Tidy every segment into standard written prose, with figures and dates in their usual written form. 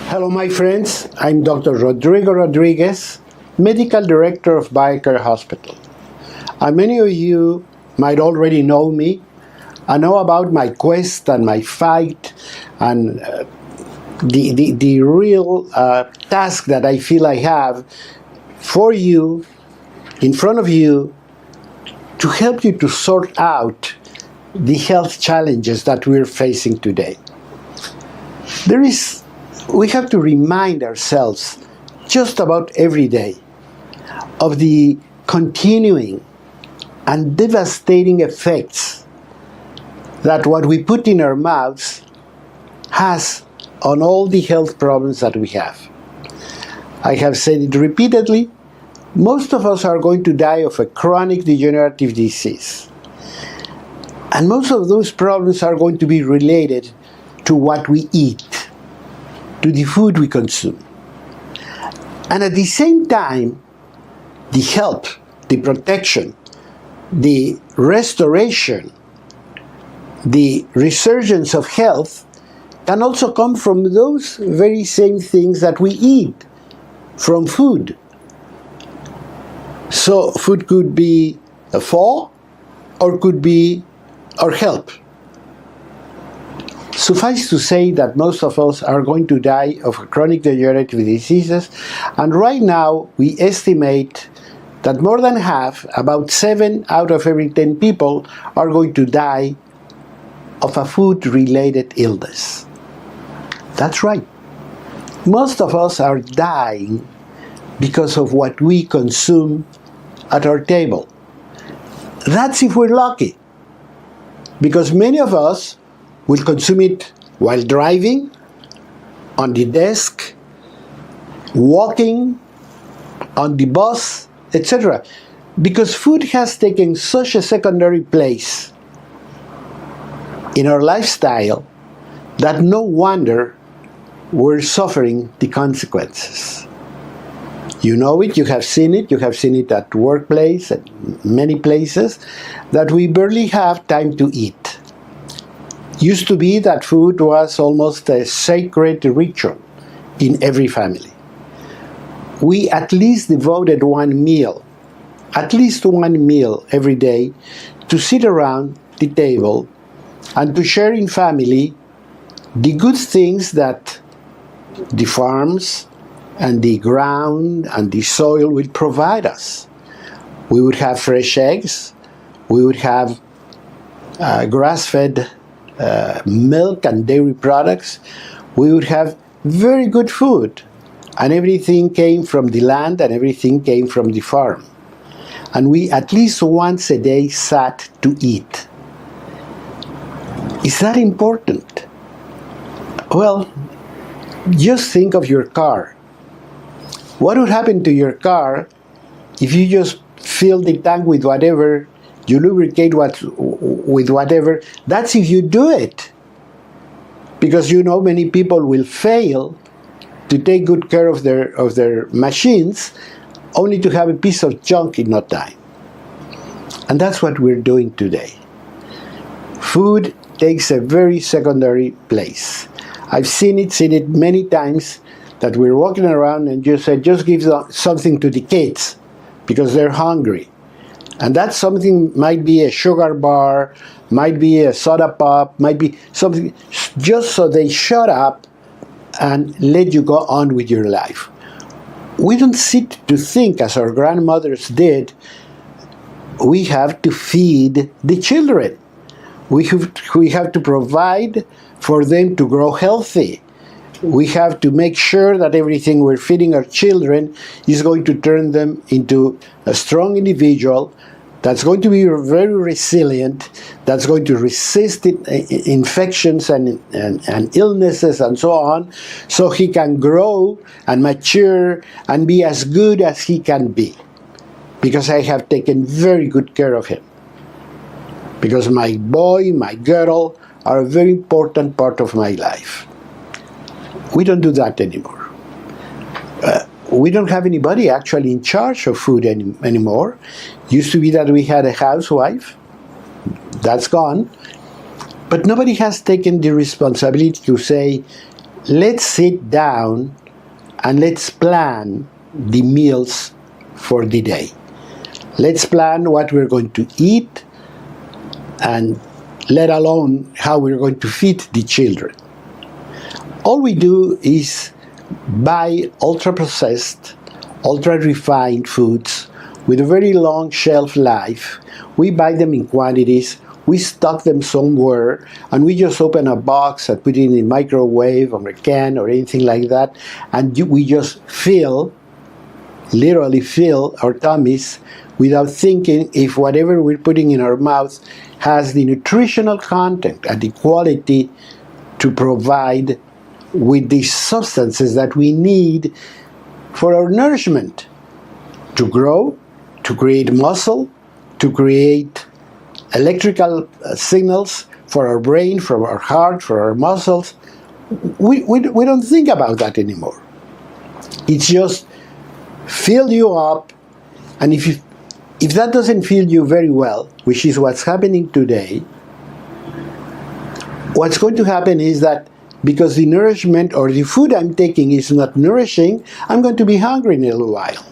Hello, my friends. I'm Dr. Rodrigo Rodriguez, Medical Director of BioCare Hospital. And many of you might already know me and know about my quest and my fight and the real task that I feel I have for you, in front of you, to help you to sort out the health challenges that we're facing today. We have to remind ourselves just about every day of the continuing and devastating effects that what we put in our mouths has on all the health problems that we have. I have said it repeatedly, most of us are going to die of a chronic degenerative disease. And most of those problems are going to be related to what we eat, to the food we consume. And at the same time, the help, the protection, the restoration, the resurgence of health can also come from those very same things that we eat, from food. So food could be a foe or could be our help. Suffice to say that most of us are going to die of chronic degenerative diseases, and right now we estimate that more than half, about 7 out of every 10 people, are going to die of a food-related illness. That's right. Most of us are dying because of what we consume at our table. That's if we're lucky, because many of us will consume it while driving, on the desk, walking, on the bus, etc. Because food has taken such a secondary place in our lifestyle that no wonder we're suffering the consequences. You know it, you have seen it at workplace, at many places, that we barely have time to eat. Used to be that food was almost a sacred ritual in every family. We at least devoted one meal every day to sit around the table and to share in family the good things that the farms and the ground and the soil will provide us. We would have fresh eggs, we would have grass-fed milk and dairy products, we would have very good food, and everything came from the land and everything came from the farm. And we at least once a day sat to eat. Is that important? Well, just think of your car. What would happen to your car if you just fill the tank with whatever, you lubricate with whatever? That's if you do it. Because you know many people will fail to take good care of their machines only to have a piece of junk in no time. And that's what we're doing today. Food takes a very secondary place. I've seen it many times, that we're walking around and you say, just give something to the kids because they're hungry. And that something might be a sugar bar, might be a soda pop, might be something, just so they shut up and let you go on with your life. We don't sit to think as our grandmothers did. We have to feed the children. We have to provide for them to grow healthy. We have to make sure that everything we're feeding our children is going to turn them into a strong individual that's going to be very resilient, that's going to resist infections and illnesses and so on, so he can grow and mature and be as good as he can be. Because I have taken very good care of him. Because my boy, my girl, are a very important part of my life. We don't do that anymore. We don't have anybody actually in charge of food anymore. Used to be that we had a housewife. That's gone. But nobody has taken the responsibility to say, let's sit down and let's plan the meals for the day. Let's plan what we're going to eat, and let alone how we're going to feed the children. All we do is buy ultra-processed, ultra-refined foods with a very long shelf life. We buy them in quantities, we stock them somewhere, and we just open a box and put it in the microwave or a can or anything like that, and we just literally fill our tummies without thinking if whatever we're putting in our mouth has the nutritional content and the quality to provide with the substances that we need for our nourishment, to grow, to create muscle, to create electrical signals for our brain, for our heart, for our muscles. We don't think about that anymore. It's just fill you up, and if that doesn't fill you very well, which is what's happening today, what's going to happen is that because the nourishment or the food I'm taking is not nourishing, I'm going to be hungry in a little while.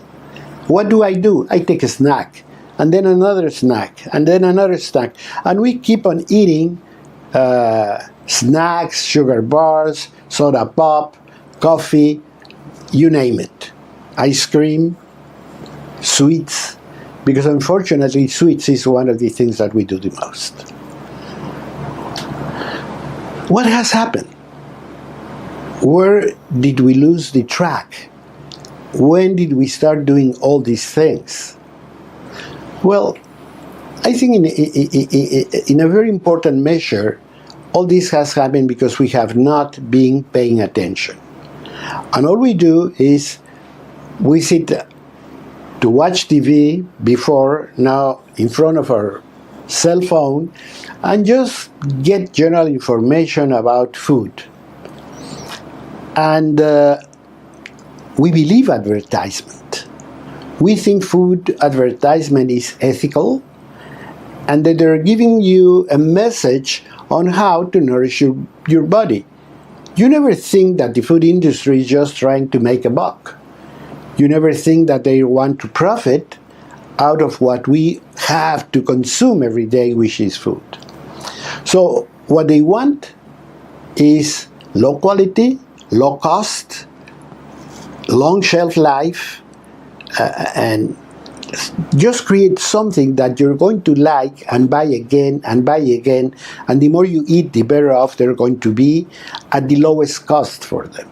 What do? I take a snack, and then another snack, and then another snack. And we keep on eating snacks, sugar bars, soda pop, coffee, you name it. Ice cream, sweets, because unfortunately sweets is one of the things that we do the most. What has happened? Where did we lose the track? When did we start doing all these things? Well, I think in a very important measure, all this has happened because we have not been paying attention. And all we do is we sit to watch TV before, now in front of our cell phone, and just get general information about food. And we believe advertisement. We think food advertisement is ethical, and that they're giving you a message on how to nourish your body. You never think that the food industry is just trying to make a buck. You never think that they want to profit out of what we have to consume every day, which is food. So what they want is low quality, low cost, long shelf life, and just create something that you're going to like and buy again and buy again, and the more you eat, the better off they're going to be at the lowest cost for them.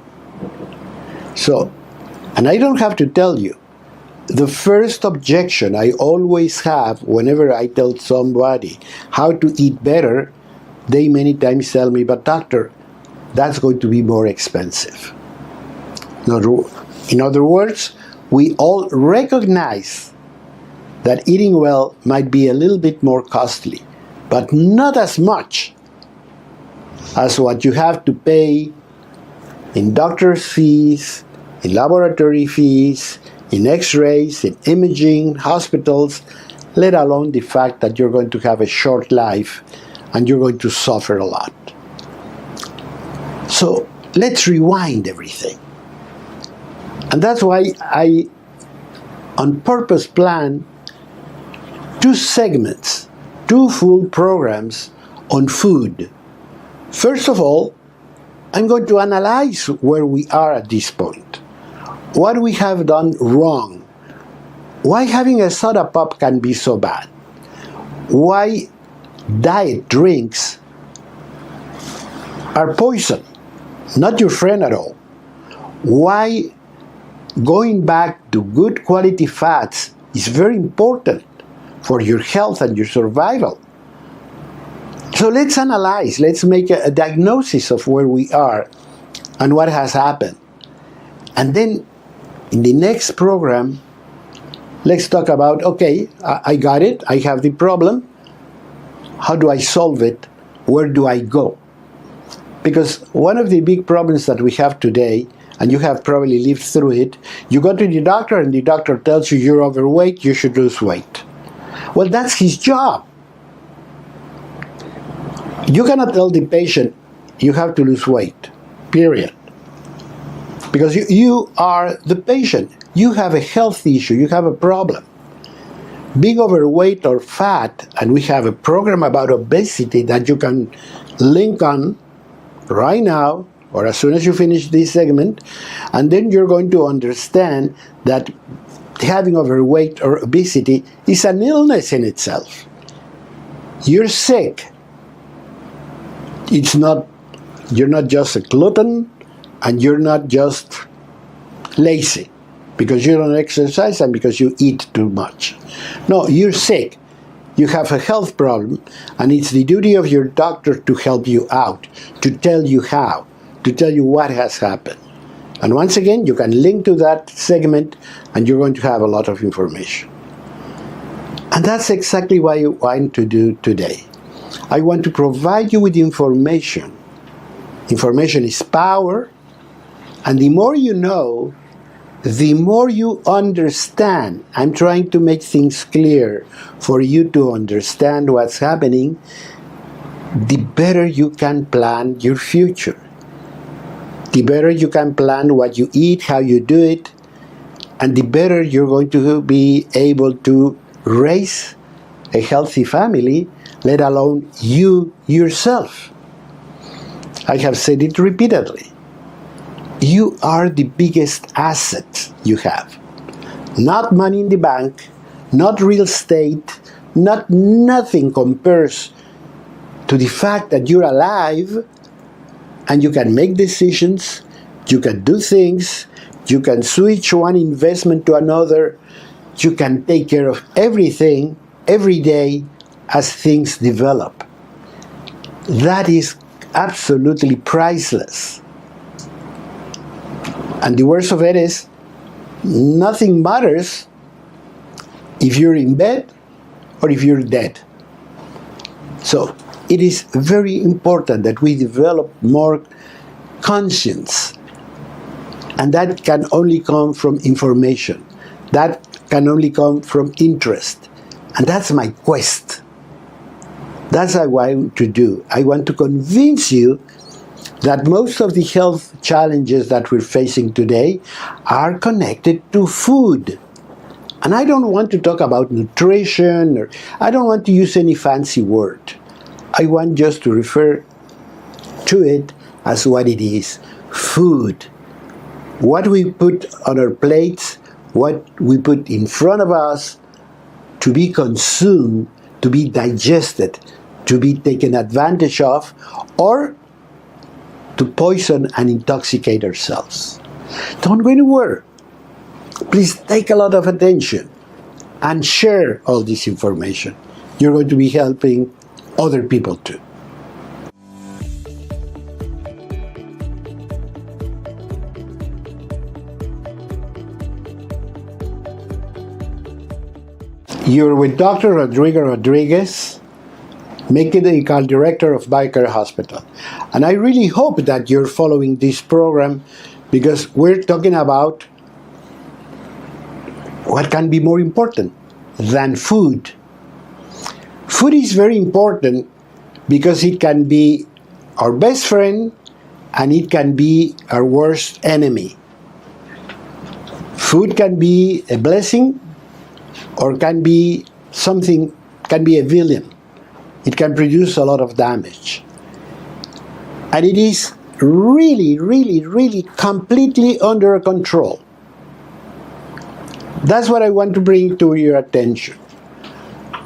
So, and I don't have to tell you, the first objection I always have whenever I tell somebody how to eat better, they many times tell me, but doctor, that's going to be more expensive. In other words, we all recognize that eating well might be a little bit more costly, but not as much as what you have to pay in doctor's fees, in laboratory fees, in x-rays, in imaging, hospitals, let alone the fact that you're going to have a short life and you're going to suffer a lot. So let's rewind everything. And that's why I, on purpose, plan 2 segments, 2 full programs on food. First of all, I'm going to analyze where we are at this point. What we have done wrong. Why having a soda pop can be so bad. Why diet drinks are poison, not your friend at all. Why going back to good quality fats is very important for your health and your survival. So let's analyze, let's make a diagnosis of where we are and what has happened. And then in the next program, let's talk about, okay, I got it, I have the problem. How do I solve it? Where do I go? Because one of the big problems that we have today, and you have probably lived through it, you go to the doctor and the doctor tells you you're overweight, you should lose weight. Well, that's his job. You cannot tell the patient you have to lose weight, period. Because you are the patient. You have a health issue. You have a problem. Being overweight or fat, and we have a program about obesity that you can link on right now, or as soon as you finish this segment, and then you're going to understand that having overweight or obesity is an illness in itself. You're sick. You're not just a glutton, and you're not just lazy because you don't exercise and because you eat too much. No, you're sick. You have a health problem, and it's the duty of your doctor to help you out, to tell you how, to tell you what has happened. And once again, you can link to that segment, and you're going to have a lot of information. And that's exactly what I want to do today. I want to provide you with information. Information is power, and the more you know, the more you understand. I'm trying to make things clear for you to understand what's happening. The better you can plan your future. The better you can plan what you eat, how you do it, and the better you're going to be able to raise a healthy family, let alone you yourself. I have said it repeatedly. You are the biggest asset you have. Not money in the bank, not real estate, nothing compares to the fact that you're alive and you can make decisions, you can do things, you can switch one investment to another, you can take care of everything every day as things develop. That is absolutely priceless. And the worst of it is, nothing matters if you're in bed or if you're dead. So it is very important that we develop more conscience. And that can only come from information. That can only come from interest. And that's my quest. That's what I want to do. I want to convince you that most of the health challenges that we're facing today are connected to food. And I don't want to talk about nutrition, or I don't want to use any fancy word. I want just to refer to it as what it is, food. What we put on our plates, what we put in front of us to be consumed, to be digested, to be taken advantage of, or to poison and intoxicate ourselves. Don't go anywhere. Please take a lot of attention and share all this information. You're going to be helping other people too. You're with Dr. Rodrigo Rodriguez, medical director of BioCare Hospital. And I really hope that you're following this program, because we're talking about what can be more important than food. Food is very important because it can be our best friend and it can be our worst enemy. Food can be a blessing or can be something, can be a villain. It can produce a lot of damage. And it is really, really, really completely under control. That's what I want to bring to your attention.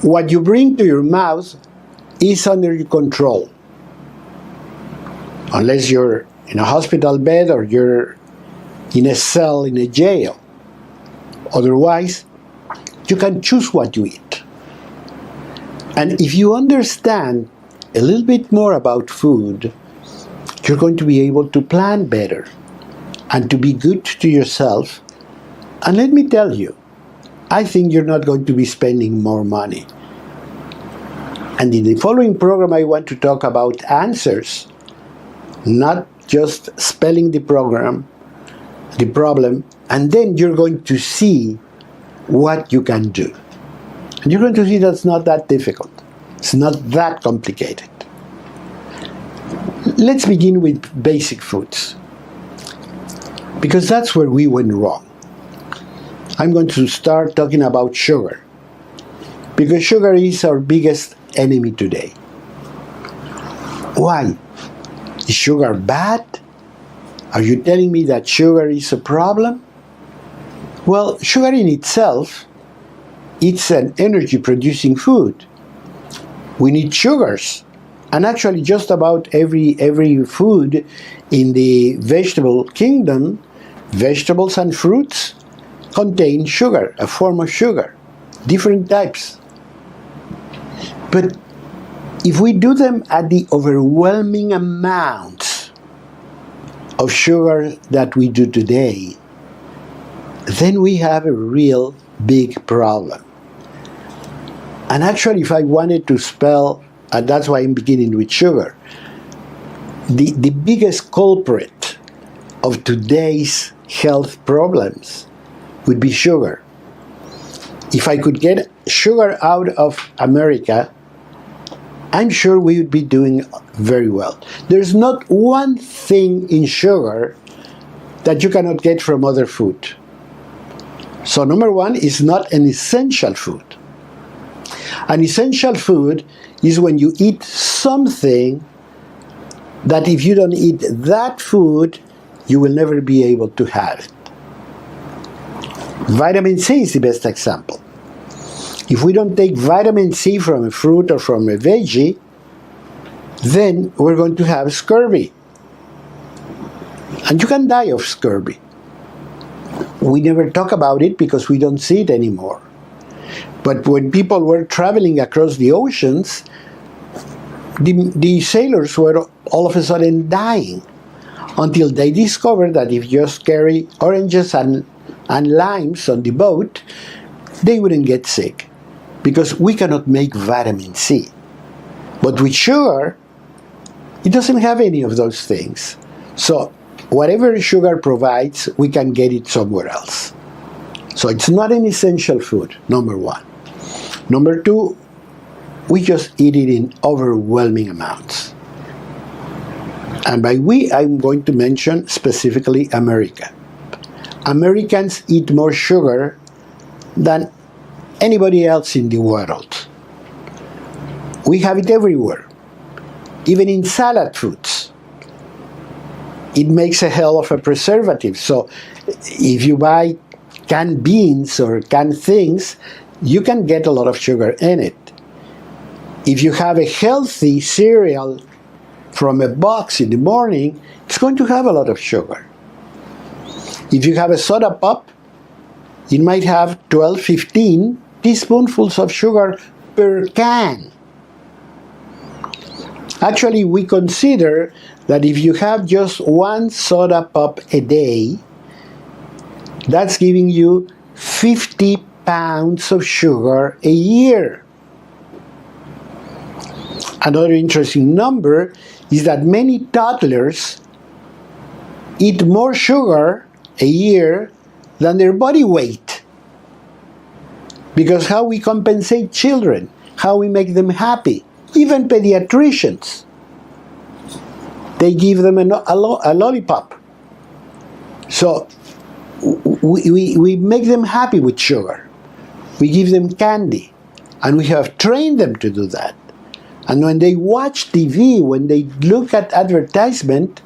What you bring to your mouth is under your control. Unless you're in a hospital bed or you're in a cell in a jail. Otherwise, you can choose what you eat. And if you understand a little bit more about food, you're going to be able to plan better and to be good to yourself. And let me tell you, I think you're not going to be spending more money. And in the following program, I want to talk about answers, not just spelling the problem, and then you're going to see what you can do. And you're going to see that's not that difficult. It's not that complicated. Let's begin with basic foods. Because that's where we went wrong. I'm going to start talking about sugar, because sugar is our biggest enemy today. Why? Is sugar bad? Are you telling me that sugar is a problem? Well, sugar in itself, it's an energy-producing food. We need sugars. And actually just about every food in the vegetable kingdom, vegetables and fruits, contain sugar, a form of sugar, different types. But if we do them at the overwhelming amounts of sugar that we do today, then we have a real big problem. And actually, if I wanted to spell, and that's why I'm beginning with sugar, the biggest culprit of today's health problems would be sugar. If I could get sugar out of America, I'm sure we would be doing very well. There's not one thing in sugar that you cannot get from other food. So number one, is not an essential food. An essential food is when you eat something that if you don't eat that food, you will never be able to have it. Vitamin C is the best example. If we don't take vitamin C from a fruit or from a veggie, then we're going to have scurvy. And you can die of scurvy. We never talk about it because we don't see it anymore. But when people were traveling across the oceans, the sailors were all of a sudden dying until they discovered that if you just carry oranges and limes on the boat, they wouldn't get sick because we cannot make vitamin C. But with sugar, it doesn't have any of those things. So whatever sugar provides, we can get it somewhere else. So it's not an essential food, number one. Number two, we just eat it in overwhelming amounts. And by we, I'm going to mention specifically America. Americans eat more sugar than anybody else in the world. We have it everywhere, even in salad foods. It makes a hell of a preservative. So if you buy canned beans or canned things, you can get a lot of sugar in it. If you have a healthy cereal from a box in the morning, it's going to have a lot of sugar. If you have a soda pop, it might have 12, 15 teaspoonfuls of sugar per can. Actually, we consider that if you have just one soda pop a day, that's giving you 50 pounds of sugar a year. Another interesting number is that many toddlers eat more sugar a year than their body weight. Because how we compensate children, how we make them happy, even pediatricians, they give them a lollipop. So we make them happy with sugar. We give them candy, and we have trained them to do that. And when they watch TV, when they look at advertisement,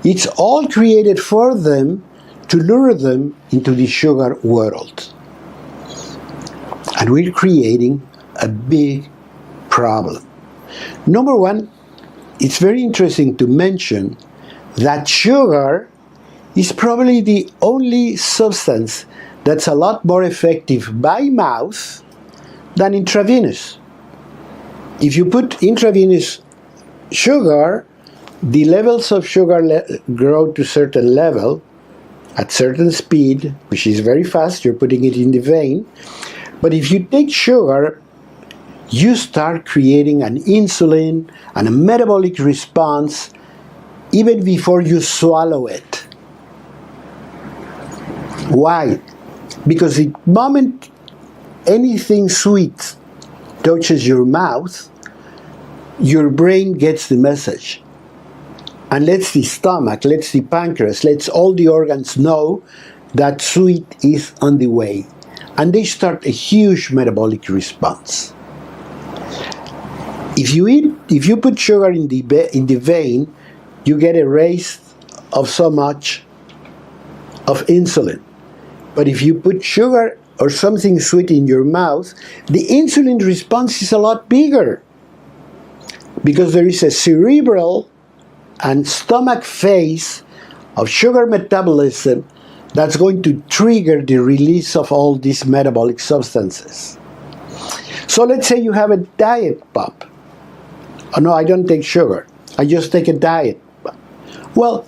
it's all created for them to lure them into the sugar world. And we're creating a big problem. Number one, it's very interesting to mention that sugar is probably the only substance that's a lot more effective by mouth than intravenous. If you put intravenous sugar, the levels of sugar grow to a certain level, at certain speed, which is very fast, you're putting it in the vein. But if you take sugar, you start creating an insulin and a metabolic response even before you swallow it. Why? Because the moment anything sweet touches your mouth, your brain gets the message. and lets the stomach, lets the pancreas, lets all the organs know that sweet is on the way. And they start a huge metabolic response. If you put sugar in the vein, you get a raise of so much of insulin. But if you put sugar or something sweet in your mouth, the insulin response is a lot bigger, because there is a cerebral and stomach phase of sugar metabolism that's going to trigger the release of all these metabolic substances. So let's say you have a diet pop. Oh, no, I don't take sugar. I just take a diet pop. Well,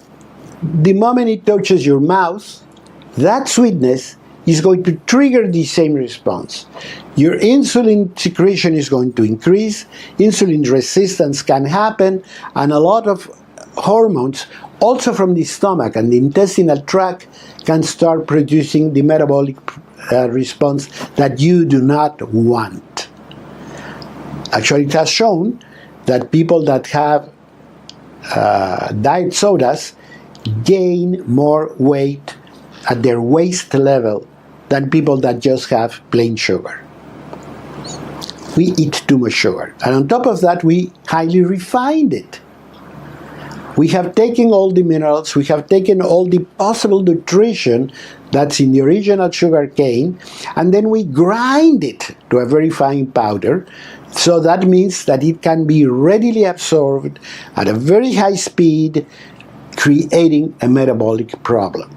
the moment it touches your mouth, that sweetness is going to trigger the same response. Your insulin secretion is going to increase, insulin resistance can happen, and a lot of hormones, also from the stomach and the intestinal tract, can start producing the metabolic response that you do not want. Actually, it has shown that people that have diet sodas gain more weight at their waist level than people that just have plain sugar. We eat too much sugar. And on top of that, we highly refined it. We have taken all the minerals, we have taken all the possible nutrition that's in the original sugar cane, and then we grind it to a very fine powder. So that means that it can be readily absorbed at a very high speed, creating a metabolic problem.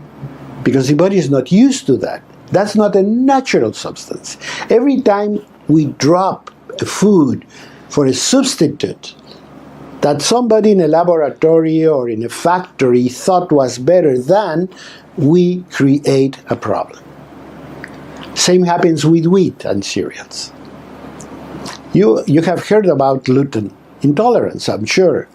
Because the body is not used to that. That's not a natural substance. Every time we drop a food for a substitute that somebody in a laboratory or in a factory thought was better than, we create a problem. Same happens with wheat and cereals. You have heard about gluten intolerance, I'm sure.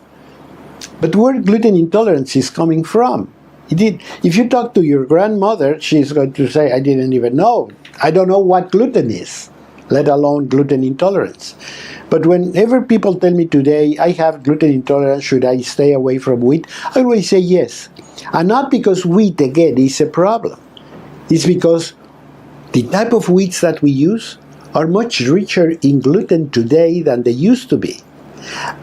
But where gluten intolerance is coming from? If you talk to your grandmother, she's going to say, I didn't even know. I don't know what gluten is, let alone gluten intolerance. But whenever people tell me today, I have gluten intolerance, should I stay away from wheat? I always say yes. And not because wheat, again, is a problem. It's because the type of wheats that we use are much richer in gluten today than they used to be.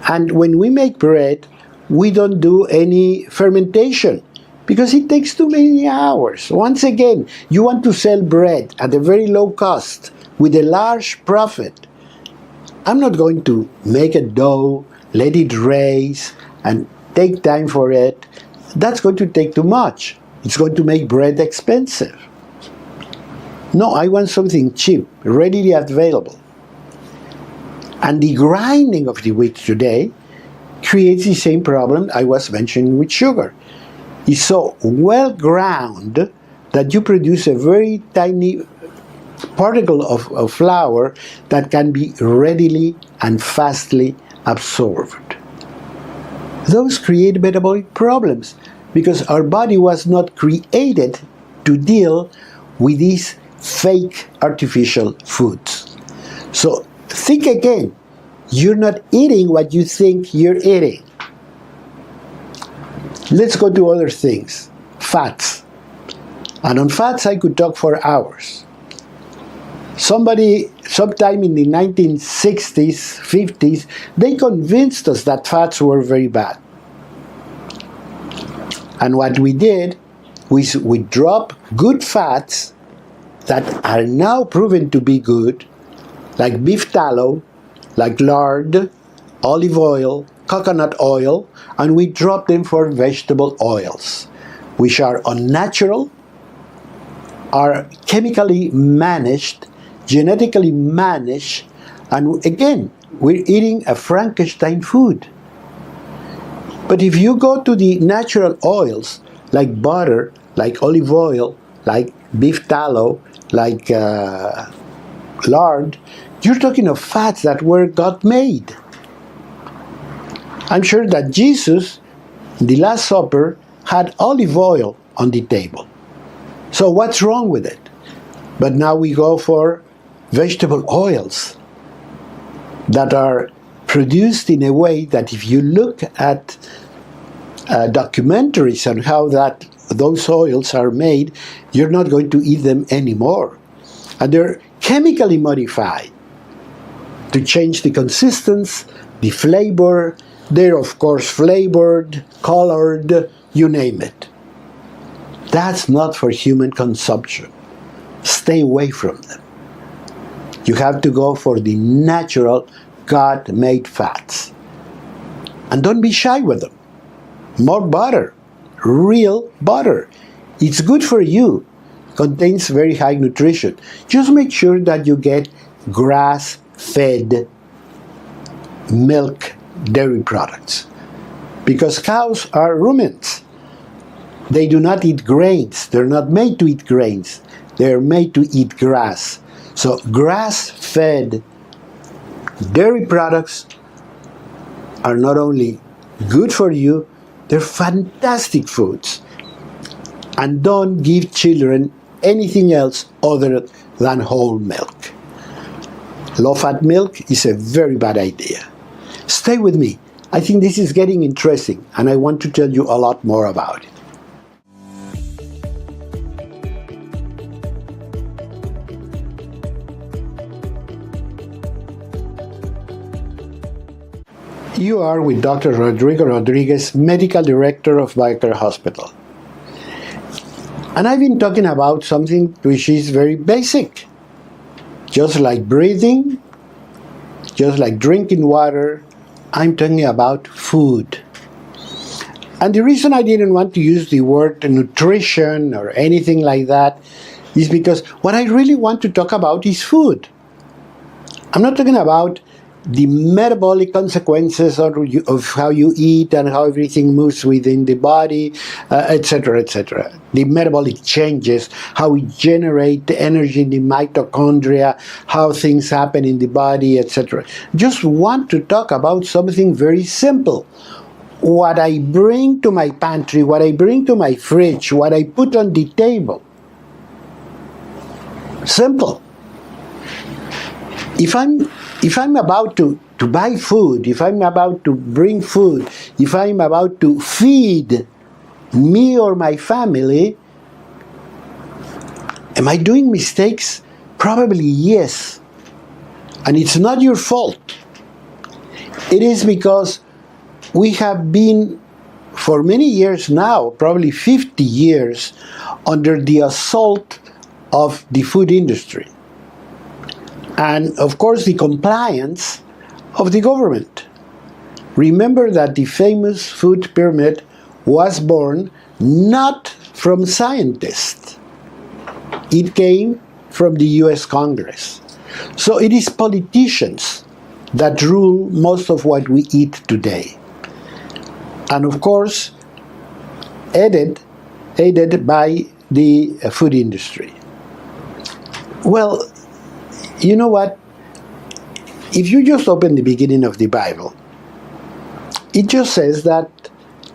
And when we make bread, we don't do any fermentation, because it takes too many hours. Once again, you want to sell bread at a very low cost with a large profit. I'm not going to make a dough, let it raise, and take time for it. That's going to take too much. It's going to make bread expensive. No, I want something cheap, readily available. And the grinding of the wheat today creates the same problem I was mentioning with sugar. It's so well ground that you produce a very tiny particle of flour that can be readily and fastly absorbed. Those create metabolic problems because our body was not created to deal with these fake artificial foods. So think again, you're not eating what you think you're eating. Let's go to other things. Fats. And on fats I could talk for hours. Somebody, sometime in the 1960s, 50s, they convinced us that fats were very bad. And what we did was we dropped good fats that are now proven to be good, like beef tallow, like lard, olive oil, coconut oil, and we drop them for vegetable oils, which are unnatural, are chemically managed, genetically managed, and again, we're eating a Frankenstein food. But if you go to the natural oils, like butter, like olive oil, like beef tallow, like lard, you're talking of fats that were God made. I'm sure that Jesus, in the Last Supper, had olive oil on the table. So what's wrong with it? But now we go for vegetable oils that are produced in a way that if you look at documentaries on how those oils are made, you're not going to eat them anymore. And they're chemically modified to change the consistency, the flavor. They're, of course, flavored, colored, you name it. That's not for human consumption. Stay away from them. You have to go for the natural, God-made fats. And don't be shy with them. More butter. Real butter. It's good for you. Contains very high nutrition. Just make sure that you get grass-fed milk dairy products. Because cows are ruminants. They do not eat grains. They're not made to eat grains. They're made to eat grass. So grass-fed dairy products are not only good for you, they're fantastic foods. And don't give children anything else other than whole milk. Low-fat milk is a very bad idea. Stay with me. I think this is getting interesting, and I want to tell you a lot more about it. You are with Dr. Rodrigo Rodriguez, Medical Director of BioCare Hospital. And I've been talking about something which is very basic. Just like breathing, just like drinking water, I'm talking about food. And the reason I didn't want to use the word nutrition or anything like that is because what I really want to talk about is food. I'm not talking about the metabolic consequences of how you eat and how everything moves within the body, etc., etc. The metabolic changes, how we generate the energy in the mitochondria, how things happen in the body, etc. Just want to talk about something very simple. What I bring to my pantry, what I bring to my fridge, what I put on the table. Simple. If I'm about to buy food, if I'm about to bring food, if I'm about to feed me or my family, am I doing mistakes? Probably yes. And it's not your fault. It is because we have been, for many years now, probably 50 years, under the assault of the food industry. And, of course, the compliance of the government. Remember that the famous food pyramid was born not from scientists. It came from the US Congress. So it is politicians that rule most of what we eat today. And, of course, aided by the food industry. Well, you know what? If you just open the beginning of the Bible, it just says that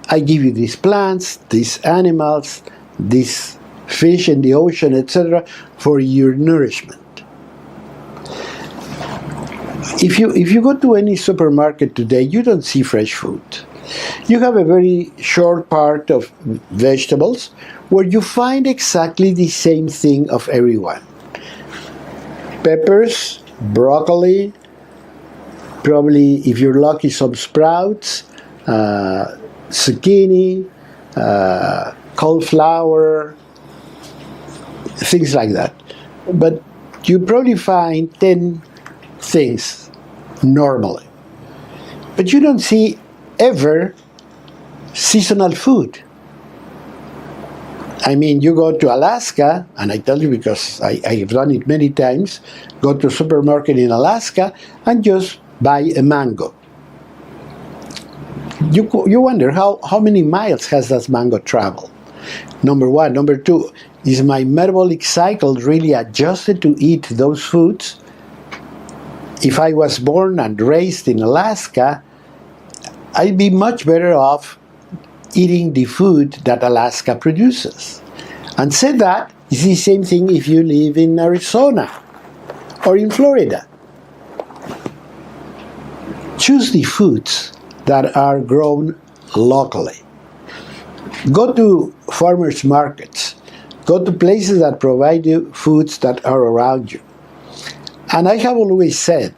I give you these plants, these animals, these fish in the ocean, etc., for your nourishment. If you go to any supermarket today, you don't see fresh food. You have a very short part of vegetables where you find exactly the same thing of everyone. Peppers, broccoli, probably, if you're lucky, some sprouts, zucchini, cauliflower, things like that. But you probably find 10 things normally. But you don't see ever seasonal food. I mean, you go to Alaska, and I tell you because I have done it many times, go to a supermarket in Alaska and just buy a mango. You wonder how many miles has that mango traveled? Number one. Number two, is my metabolic cycle really adjusted to eat those foods? If I was born and raised in Alaska, I'd be much better off eating the food that Alaska produces. And said that, it's the same thing if you live in Arizona or in Florida. Choose the foods that are grown locally. Go to farmers markets. Go to places that provide you foods that are around you. And I have always said,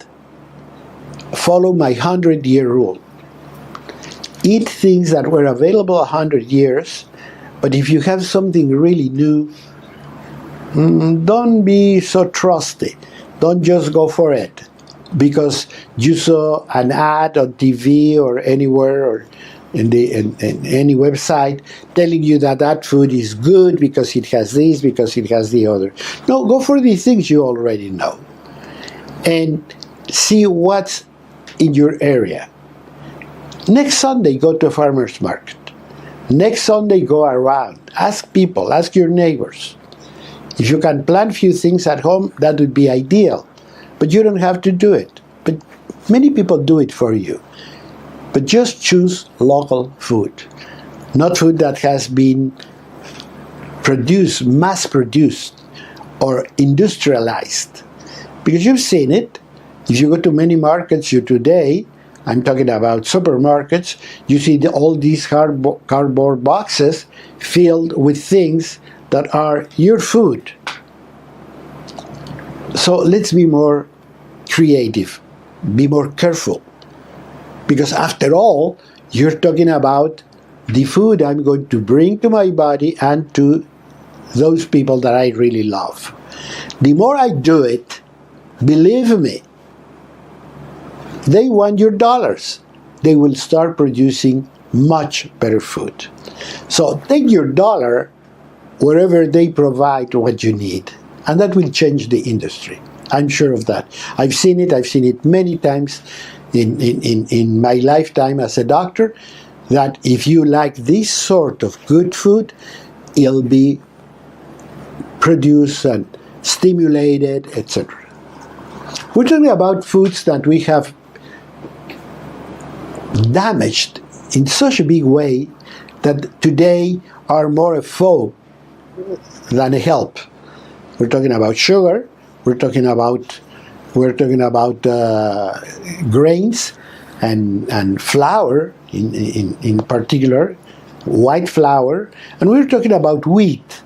follow my 100-year rule. Eat things that were available 100 years, but if you have something really new, don't be so trusty. Don't just go for it because you saw an ad on TV or anywhere or in any website telling you that that food is good because it has this, because it has the other. No, go for the things you already know and see what's in your area. Next Sunday, go to a farmer's market. Next Sunday, go around. Ask people, ask your neighbors. If you can plant a few things at home, that would be ideal. But you don't have to do it. But many people do it for you. But just choose local food. Not food that has been produced, mass-produced, or industrialized. Because you've seen it. If you go to many markets today, I'm talking about supermarkets, you see all these cardboard boxes filled with things that are your food. So let's be more creative, be more careful. Because after all, you're talking about the food I'm going to bring to my body and to those people that I really love. The more I do it, believe me, they want your dollars. They will start producing much better food. So take your dollar wherever they provide what you need, and that will change the industry. I'm sure of that. I've seen it many times in my lifetime as a doctor, that if you like this sort of good food, it'll be produced and stimulated, etc. We're talking about foods that we have damaged in such a big way that today are more a foe than a help. We're talking about sugar. We're talking about grains and flour in particular, white flour, and we're talking about wheat.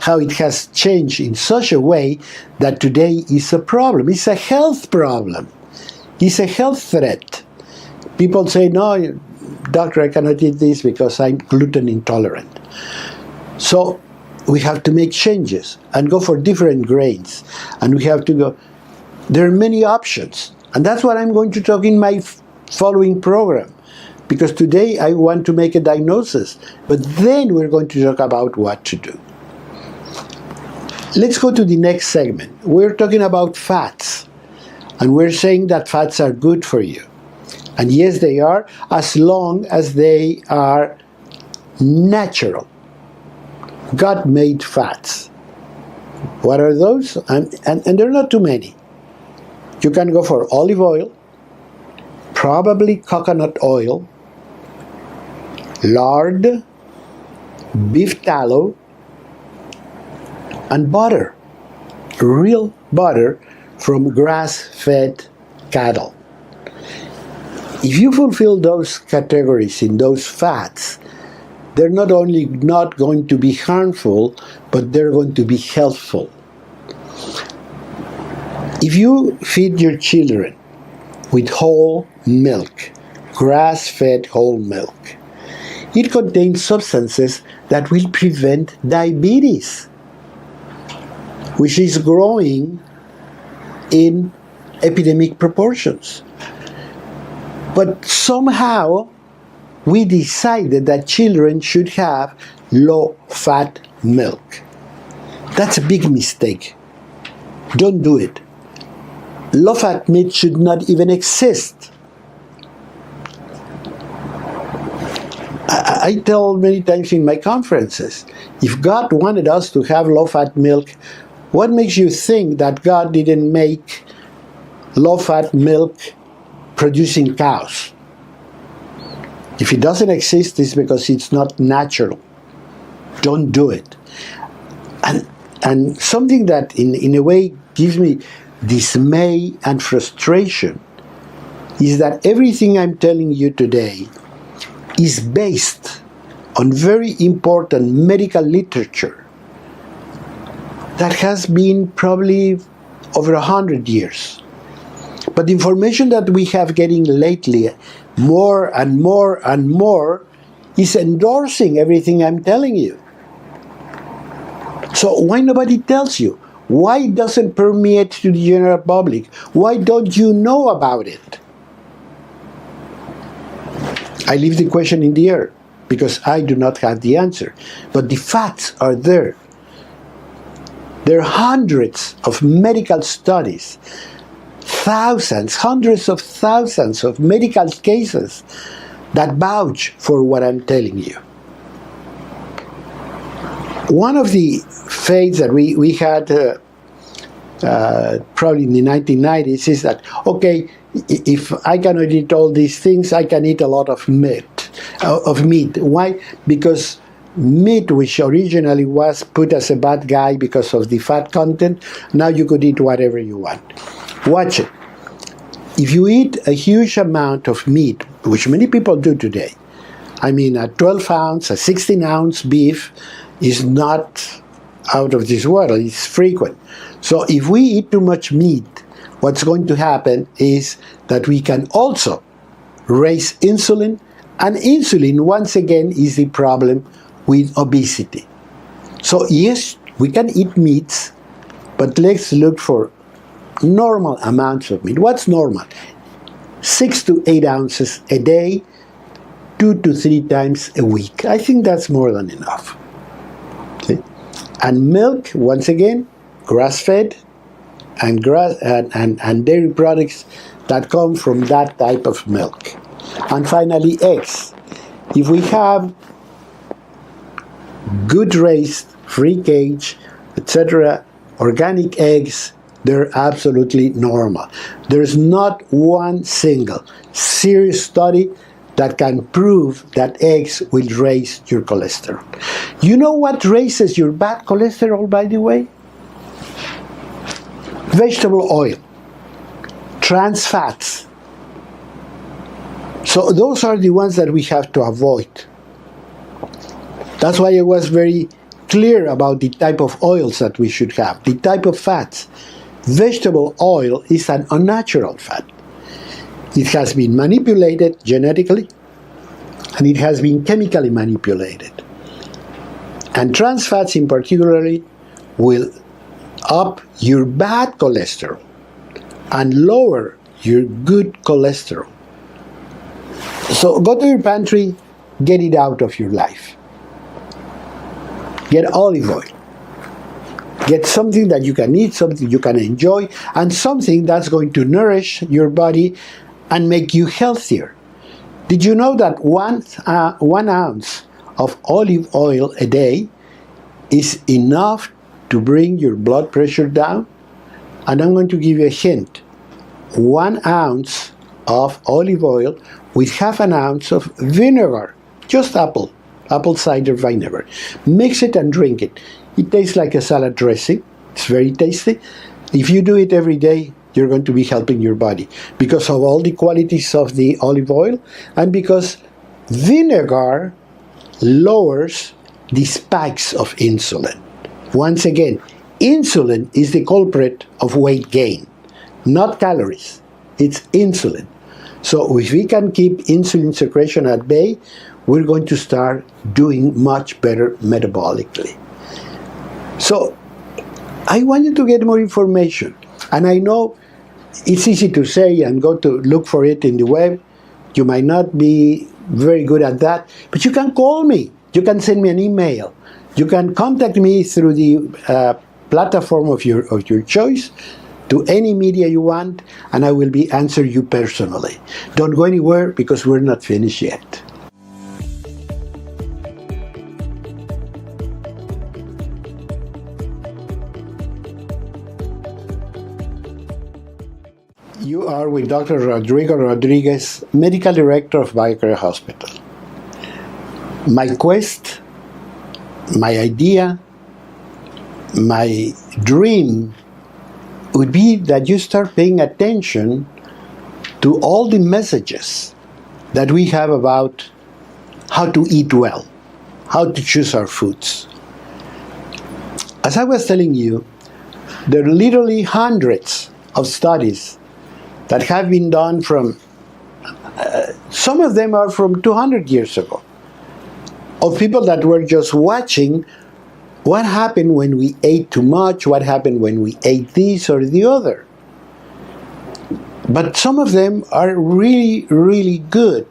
How it has changed in such a way that today is a problem. It's a health problem. It's a health threat. People say, no, doctor, I cannot eat this because I'm gluten intolerant. So we have to make changes and go for different grains. And we have to go, there are many options. And that's what I'm going to talk in my following program. Because today I want to make a diagnosis, but then we're going to talk about what to do. Let's go to the next segment. We're talking about fats. And we're saying that fats are good for you. And yes, they are, as long as they are natural, God-made fats. What are those? And there are not too many. You can go for olive oil, probably coconut oil, lard, beef tallow, and butter, real butter from grass-fed cattle. If you fulfill those categories in those fats, they're not only not going to be harmful, but they're going to be healthful. If you feed your children with whole milk, grass-fed whole milk, it contains substances that will prevent diabetes, which is growing in epidemic proportions. But somehow we decided that children should have low-fat milk. That's a big mistake. Don't do it. Low-fat meat should not even exist. I tell many times in my conferences, if God wanted us to have low-fat milk, what makes you think that God didn't make low-fat milk producing cows? If it doesn't exist, it's because it's not natural. Don't do it. And something that in a way gives me dismay and frustration is that everything I'm telling you today is based on very important medical literature that has been probably over 100 years. But the information that we have getting lately, more and more and more, is endorsing everything I'm telling you. So why nobody tells you? Why it doesn't permeate to the general public? Why don't you know about it? I leave the question in the air because I do not have the answer. But the facts are there. There are hundreds of medical studies, thousands, hundreds of thousands of medical cases that vouch for what I'm telling you. One of the fates that we had probably in the 1990s is that, okay, if I cannot eat all these things, I can eat a lot of meat. Why? Because meat, which originally was put as a bad guy because of the fat content, now you could eat whatever you want. Watch it. If you eat a huge amount of meat, which many people do today, I mean a 12-ounce, a 16-ounce beef is not out of this world, it's frequent. So if we eat too much meat, what's going to happen is that we can also raise insulin, and insulin, once again, is the problem with obesity. So yes, we can eat meats, but let's look for normal amounts of meat. What's normal? 6 to 8 ounces a day, 2 to 3 times a week. I think that's more than enough. See? And milk, once again, grass-fed and dairy products that come from that type of milk. And finally, eggs. If we have good raised, free cage, etc., organic eggs, they're absolutely normal. There's not one single serious study that can prove that eggs will raise your cholesterol. You know what raises your bad cholesterol, by the way? Vegetable oil, trans fats. So those are the ones that we have to avoid. That's why I was very clear about the type of oils that we should have, the type of fats. Vegetable oil is an unnatural fat. It has been manipulated genetically, and it has been chemically manipulated. And trans fats in particular will up your bad cholesterol and lower your good cholesterol. So go to your pantry, get it out of your life. Get olive oil. Get something that you can eat, something you can enjoy, and something that's going to nourish your body and make you healthier. Did you know that 1 ounce of olive oil a day is enough to bring your blood pressure down? And I'm going to give you a hint. 1 ounce of olive oil with half an ounce of vinegar, just apple cider vinegar. Mix it and drink it. It tastes like a salad dressing. It's very tasty. If you do it every day, you're going to be helping your body because of all the qualities of the olive oil and because vinegar lowers the spikes of insulin. Once again, insulin is the culprit of weight gain, not calories. It's insulin. So if we can keep insulin secretion at bay, we're going to start doing much better metabolically. So I want you to get more information. And I know it's easy to say and go to look for it in the web. You might not be very good at that, but you can call me. You can send me an email. You can contact me through the platform of your choice, to any media you want, and I will be answer you personally. Don't go anywhere because we're not finished yet. You are with Dr. Rodrigo Rodriguez, Medical Director of BioCare Hospital. My quest, my idea, my dream would be that you start paying attention to all the messages that we have about how to eat well. how to choose our foods. As I was telling you, there are literally hundreds of studies that have been done from, some of them are from 200 years ago, of people that were just watching what happened when we ate too much, what happened when we ate this or the other. But some of them are really, really good.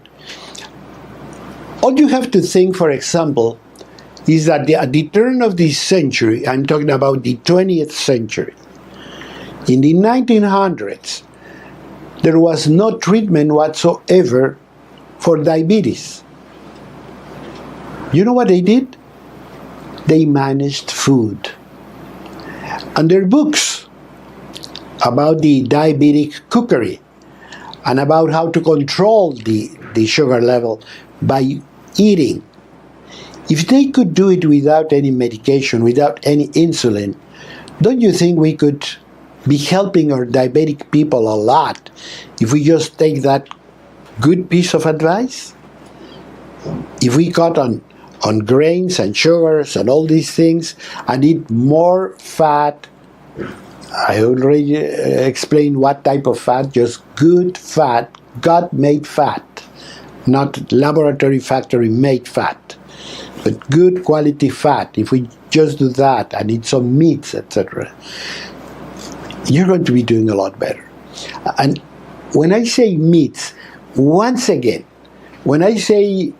All you have to think, for example, is that at the turn of this century, I'm talking about the 20th century, in the 1900s, there was no treatment whatsoever for diabetes. You know what they did? They managed food. And there are books about the diabetic cookery and about how to control the sugar level by eating. If they could do it without any medication, without any insulin, don't you think we could be helping our diabetic people a lot if we just take that good piece of advice? If we cut on grains and sugars and all these things and eat more fat, I already explained what type of fat, just good fat, gut-made fat, not laboratory factory-made fat, but good quality fat. If we just do that and eat some meats, etc., you're going to be doing a lot better. And when I say meats, once again, when I say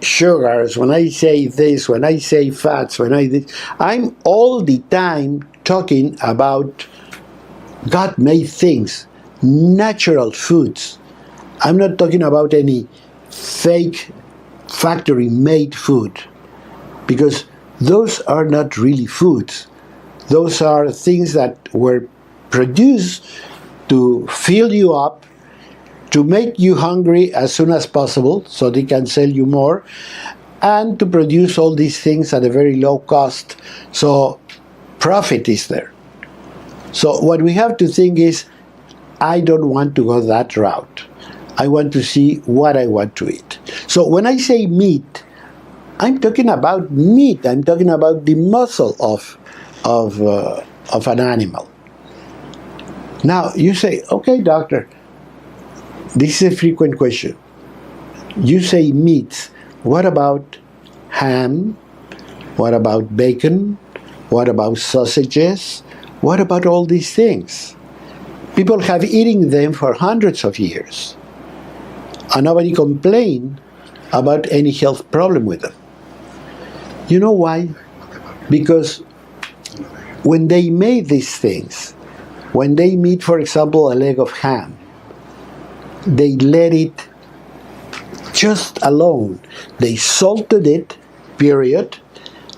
sugars, when I say this, when I say fats, I'm all the time talking about God-made things, natural foods. I'm not talking about any fake factory-made food, because those are not really foods. Those are things that were produced to fill you up, to make you hungry as soon as possible so they can sell you more, and to produce all these things at a very low cost, so profit is there. So what we have to think is, I don't want to go that route. I want to see what I want to eat. So when I say meat, I'm talking about meat. I'm talking about the muscle of an animal. Now you say, okay, doctor, this is a frequent question. You say meats. What about ham? What about bacon? What about sausages? What about all these things? People have eaten them for hundreds of years, and nobody complained about any health problem with them. You know why? Because when they made these things, when they made, for example, a leg of ham, they let it just alone. They salted it, period,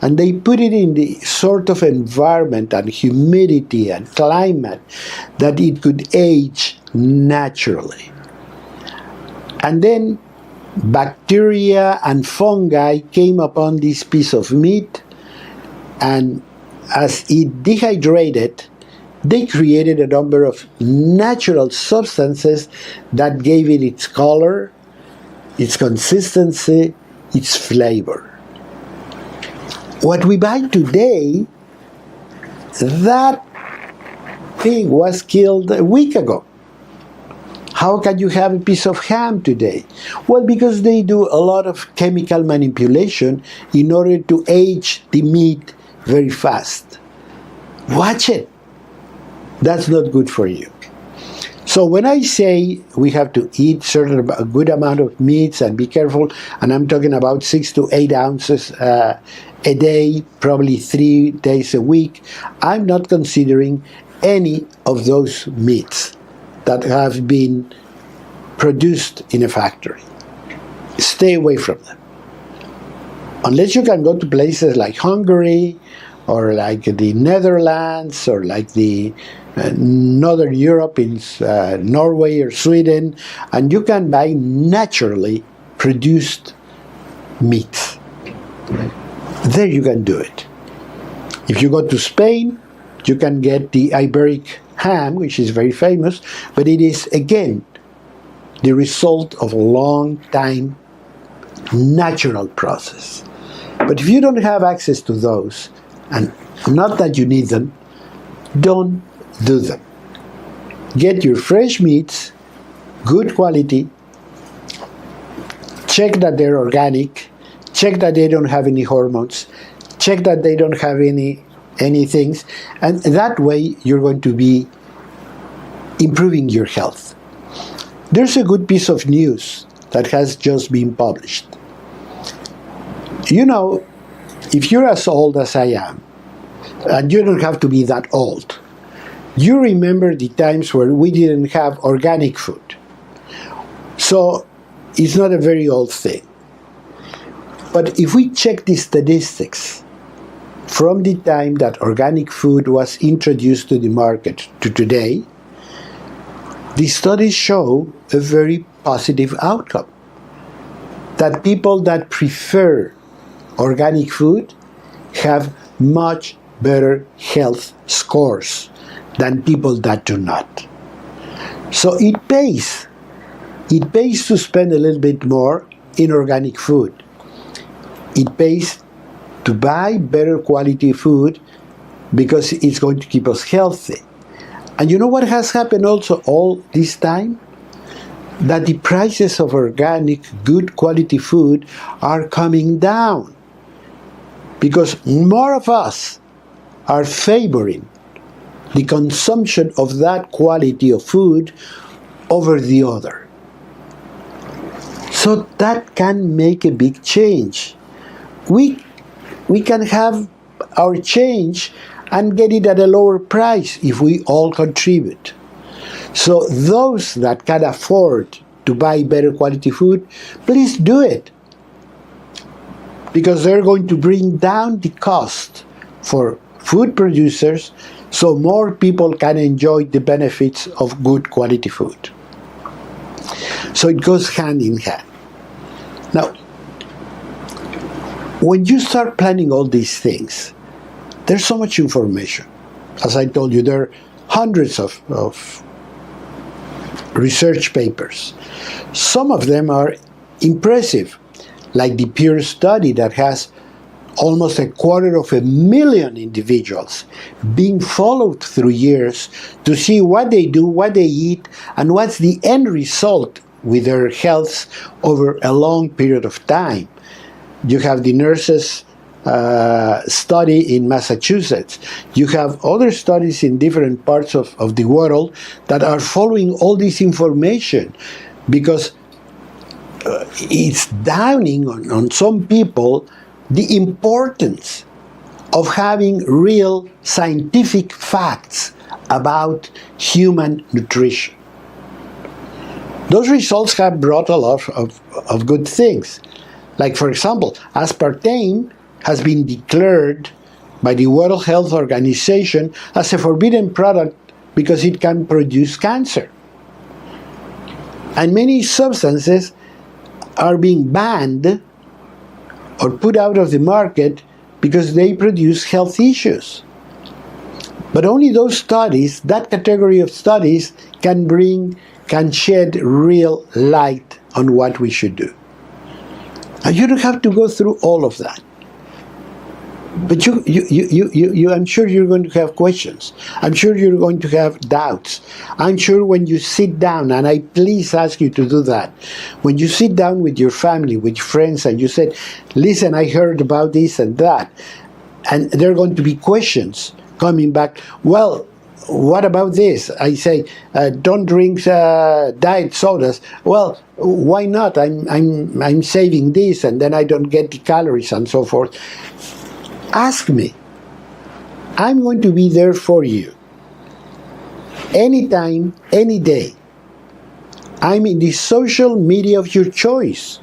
and they put it in the sort of environment and humidity and climate that it could age naturally. And then bacteria and fungi came upon this piece of meat, and as it dehydrated, they created a number of natural substances that gave it its color, its consistency, its flavor. What we buy today, that pig was killed a week ago. How can you have a piece of ham today? Well, because they do a lot of chemical manipulation in order to age the meat very fast. Watch it. That's not good for you. So when I say we have to eat a good amount of meats and be careful, and I'm talking about 6 to 8 ounces a day, probably 3 days a week, I'm not considering any of those meats that have been produced in a factory. Stay away from them. Unless you can go to places like Hungary, or like the Netherlands, or like the Northern Europe in Norway or Sweden, and you can buy naturally produced meats. There you can do it. If you go to Spain, you can get the Iberic ham, which is very famous, but it is, again, the result of a long time natural process. But if you don't have access to those, and not that you need them, don't do them. Get your fresh meats, good quality, check that they're organic, check that they don't have any hormones, check that they don't have any things, and that way you're going to be improving your health. There's a good piece of news that has just been published. You know, if you're as old as I am, and you don't have to be that old, you remember the times where we didn't have organic food. So it's not a very old thing. But if we check the statistics from the time that organic food was introduced to the market to today, the studies show a very positive outcome. That people that prefer organic food have much better health scores than people that do not. So it pays. It pays to spend a little bit more in organic food. It pays to buy better quality food because it's going to keep us healthy. And you know what has happened also all this time? That the prices of organic, good quality food are coming down. Because more of us are favoring the consumption of that quality of food over the other. So that can make a big change. We can have our change and get it at a lower price if we all contribute. So those that can afford to buy better quality food, please do it. Because they're going to bring down the cost for food producers so more people can enjoy the benefits of good quality food. So it goes hand in hand. Now, when you start planning all these things, there's so much information. As I told you, there are hundreds of research papers. Some of them are impressive, like the Peer study that has almost 250,000 individuals being followed through years to see what they do, what they eat, and what's the end result with their health over a long period of time. You have the nurses study in Massachusetts. You have other studies in different parts of the world that are following all this information because it's dawning on some people the importance of having real scientific facts about human nutrition. Those results have brought a lot of good things. Like, for example, aspartame has been declared by the World Health Organization as a forbidden product because it can produce cancer. And many substances are being banned or put out of the market because they produce health issues. But only those studies, that category of studies, can shed real light on what we should do. And you don't have to go through all of that. But I'm sure you're going to have questions. I'm sure you're going to have doubts. I'm sure when you sit down, and I please ask you to do that, when you sit down with your family, with friends, and you said, listen, I heard about this and that, and there are going to be questions coming back, well, what about this? I say, don't drink diet sodas. Well, why not? I'm saving this, and then I don't get the calories and so forth. Ask me. I'm going to be there for you. Anytime, any day. I'm in the social media of your choice.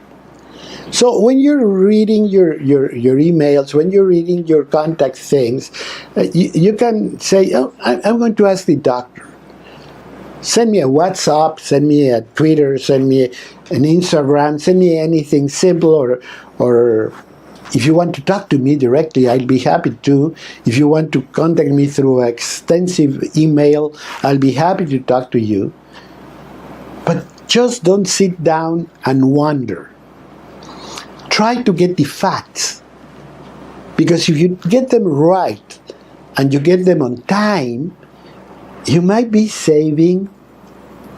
So when you're reading your emails, when you're reading your contact things, you can say, oh, I'm going to ask the doctor. Send me a WhatsApp, send me a Twitter, send me an Instagram, send me anything simple, or if you want to talk to me directly, I'll be happy to. If you want to contact me through an extensive email, I'll be happy to talk to you. But just don't sit down and wonder. Try to get the facts. Because if you get them right and you get them on time, you might be saving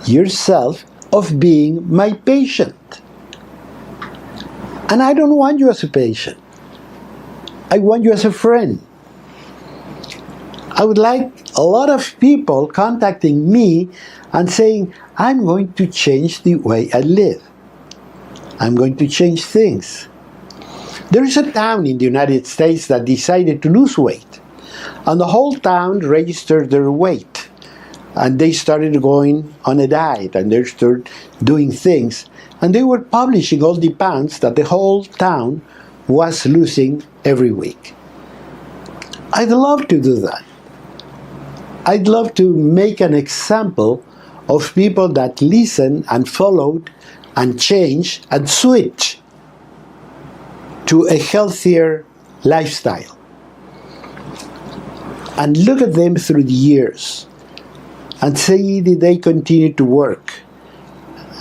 yourself of being my patient. And I don't want you as a patient. I want you as a friend. I would like a lot of people contacting me and saying, I'm going to change the way I live. I'm going to change things. There is a town in the United States that decided to lose weight. And the whole town registered their weight. And they started going on a diet, and they started doing things. And they were publishing all the pounds that the whole town was losing every week. I'd love to do that. I'd love to make an example of people that listen and followed and changed and switched to a healthier lifestyle. And look at them through the years and see that they continue to work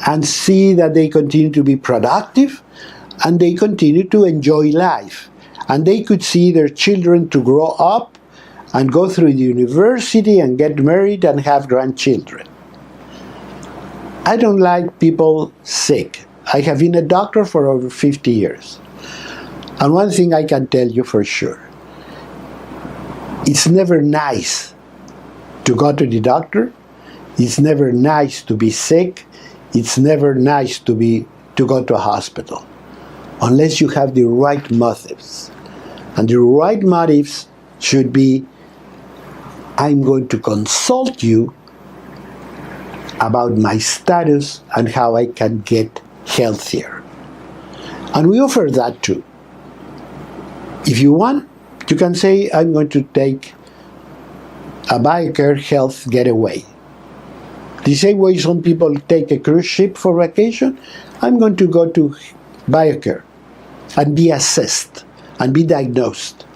and see that they continue to be productive and they continue to enjoy life. And they could see their children to grow up and go through the university and get married and have grandchildren. I don't like people sick. I have been a doctor for over 50 years. And one thing I can tell you for sure, it's never nice to go to the doctor. It's never nice to be sick. It's never nice to go to a hospital unless you have the right motives. And the right motives should be, I'm going to consult you about my status and how I can get healthier. And we offer that too. If you want, you can say, I'm going to take a BioCare health getaway. The same way some people take a cruise ship for vacation, I'm going to go to BioCare and be assessed and be diagnosed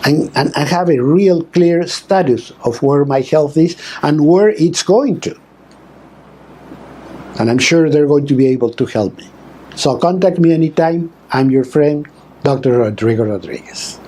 and have a real clear status of where my health is and where it's going to. And I'm sure they're going to be able to help me. So contact me anytime. I'm your friend, Dr. Rodrigo Rodriguez.